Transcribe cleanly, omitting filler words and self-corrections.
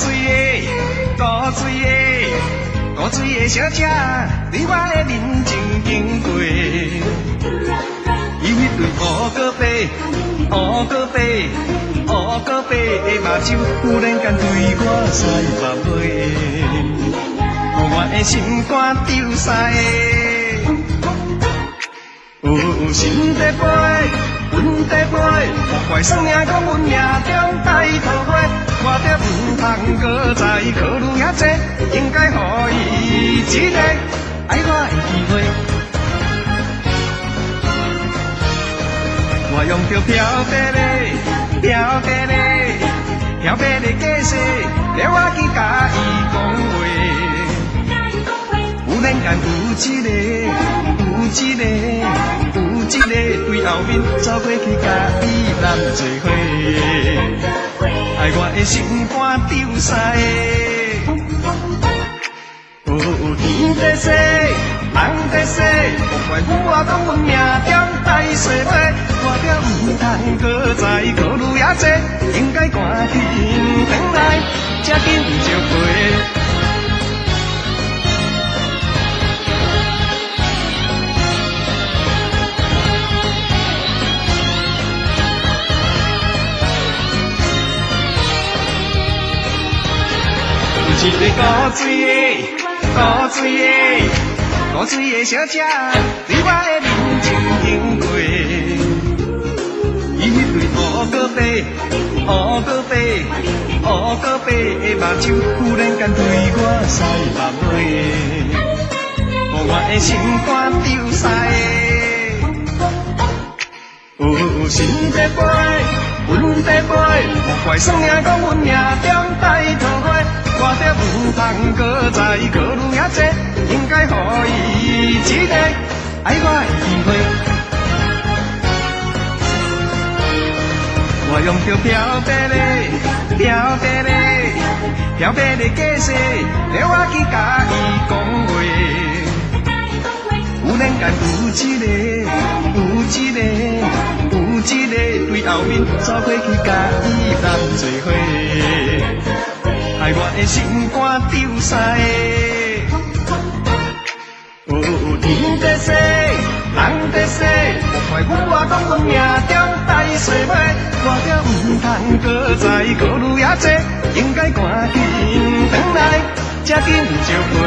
水的，古水的，古水的小姐，对我的人情经过。伊迄对乌高白，乌高白，乌高白的目睭，忽然间对我使目尾，予我的心肝丢西。心在飞，魂在飞，莫怪算命讲阮命中带桃花，我着唔通搁再考虑遐多，应该予伊一个爱我的机会。我用着漂白的，漂白的，漂白的假势，了我去甲伊讲话。忽然间有一个，有一个，有一个对后面走过去，甲伊揽做伙，害我的心肝丢西。天在洗，人在洗，莫怪我讲阮命中带衰尾，我着唔通搁再考虑遐多，应该赶紧回来，才紧招陪。一个古水的，古水的，古水的小姐，对我的人情经过。伊迄对乌高白，乌高白，乌高白的目睭，忽然间对我使目尾，予我的心肝丢西。心在飞，魂在飞，莫怪算命讲阮命中带桃花。我着唔通搁再考虑遐多，应该予伊一个爱我的机会。我用着漂白的，漂白的，漂白的假势，了我去甲伊讲话。忽然间有一个，有一个，有一个对后面走过去，甲伊揽做伙。害我的心肝丢西。天在洗，人在洗，莫怪我讲阮命中带衰尾，我着唔通搁再考虑遐多，应该赶紧回来，才紧招陪。